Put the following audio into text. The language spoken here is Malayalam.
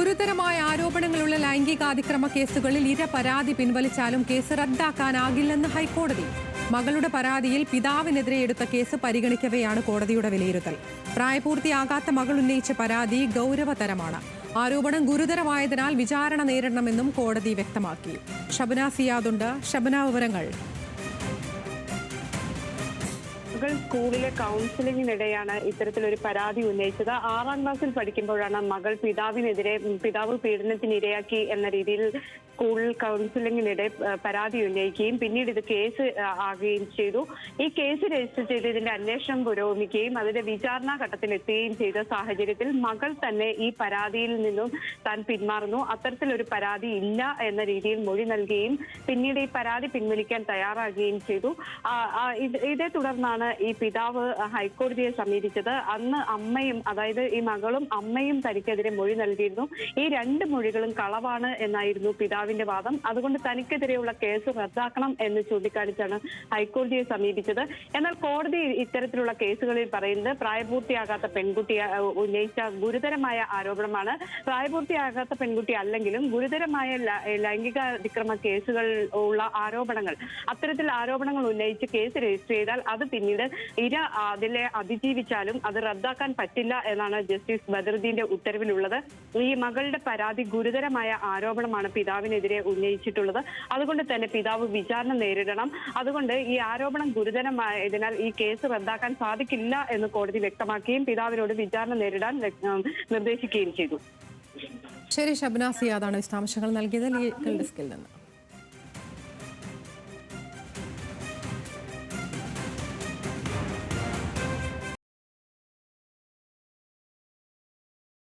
ഗുരുതരമായ ആരോപണങ്ങളുള്ള ലൈംഗികാതിക്രമ കേസുകളിൽ ഇര പരാതി പിൻവലിച്ചാലും കേസ് റദ്ദാക്കാനാകില്ലെന്ന് ഹൈക്കോടതി. മകളുടെ പരാതിയിൽ പിതാവിനെതിരെ എടുത്ത കേസ് പരിഗണിക്കവെയാണ് കോടതിയുടെ വിലയിരുത്തൽ. പ്രായപൂർത്തിയാകാത്ത മകൾ ഉന്നയിച്ച പരാതി ഗൗരവതരമാണ്. ആരോപണം ഗുരുതരമായതിനാൽ വിചാരണ നേരിടണമെന്നും കോടതി വ്യക്തമാക്കി. ഷബ്ന സിയാദുണ്ട്. ഷബ്ന, വിവരങ്ങൾ. മകൾ സ്കൂളിലെ കൗൺസിലിംഗിനിടെയാണ് ഇത്തരത്തിലൊരു പരാതി ഉന്നയിച്ചത്. 6ാം ക്ലാസ്സിൽ പഠിക്കുമ്പോഴാണ് മകൾ പിതാവ് പീഡനത്തിനിരയാക്കി എന്ന രീതിയിൽ സ്കൂൾ കൗൺസിലിംഗിനിടെ പരാതി ഉന്നയിക്കുകയും പിന്നീട് ഇത് കേസ് ആകുകയും ചെയ്തു. ഈ കേസ് രജിസ്റ്റർ ചെയ്ത് ഇതിന്റെ അന്വേഷണം പുരോഗമിക്കുകയും അതിന്റെ വിചാരണാ ഘട്ടത്തിൽ എത്തുകയും ചെയ്ത സാഹചര്യത്തിൽ മകൾ തന്നെ ഈ പരാതിയിൽ നിന്നും താൻ പിന്മാറുന്നു. അത്തരത്തിലൊരു പരാതി ഇല്ല എന്ന രീതിയിൽ മൊഴി നൽകുകയും പിന്നീട് ഈ പരാതി പിൻവലിക്കാൻ തയ്യാറാകുകയും ചെയ്തു. ഇതേ തുടർന്നാണ് ഈ പിതാവ് ഹൈക്കോടതിയെ സമീപിച്ചത്. അന്ന് അമ്മയും, അതായത് ഈ മകളും അമ്മയും തനിക്കെതിരെ മൊഴി നൽകിയിരുന്നു. ഈ 2 മൊഴികളും കളവാണ് എന്നായിരുന്നു പിതാവിന്റെ വാദം. അതുകൊണ്ട് തനിക്കെതിരെയുള്ള കേസ് റദ്ദാക്കണം എന്ന് ചൂണ്ടിക്കാണിച്ചാണ് ഹൈക്കോടതിയെ സമീപിച്ചത്. എന്നാൽ കോടതി ഇത്തരത്തിലുള്ള കേസുകളിൽ പറയുന്നത് പ്രായപൂർത്തിയാകാത്ത പെൺകുട്ടി ഉന്നയിച്ച ഗുരുതരമായ ആരോപണമാണ്. പ്രായപൂർത്തിയാകാത്ത പെൺകുട്ടി അല്ലെങ്കിലും ഗുരുതരമായ ലൈംഗികാതിക്രമ കേസുകൾ ഉള്ള ആരോപണങ്ങൾ, അത്തരത്തിൽ ആരോപണങ്ങൾ ഉന്നയിച്ച് കേസ് രജിസ്റ്റർ ചെയ്താൽ അത് പിന്നീട് ഇര അതിലെ അതിജീവിച്ചാലും അത് റദ്ദാക്കാൻ പറ്റില്ല എന്നാണ് ജസ്റ്റിസ് ബദറുദ്ദീന്റെ ഉത്തരവിലുള്ളത്. ഈ മകളുടെ പരാതി ഗുരുതരമായ ആരോപണമാണ് പിതാവിനെതിരെ ഉന്നയിച്ചിട്ടുള്ളത്. അതുകൊണ്ട് തന്നെ പിതാവ് വിചാരണ നേരിടണം. അതുകൊണ്ട് ഈ ആരോപണം ഗുരുതരമായതിനാൽ ഈ കേസ് റദ്ദാക്കാൻ സാധിക്കില്ല എന്ന് കോടതി വ്യക്തമാക്കുകയും പിതാവിനോട് വിചാരണ നേരിടാൻ നിർദ്ദേശിക്കുകയും ചെയ്തു. ശരി, ഷബ്ന സിയാദാണ് വിശദാംശങ്ങൾ നൽകിയത് ലീഗൽ ഡെസ്കിൽ നിന്ന്.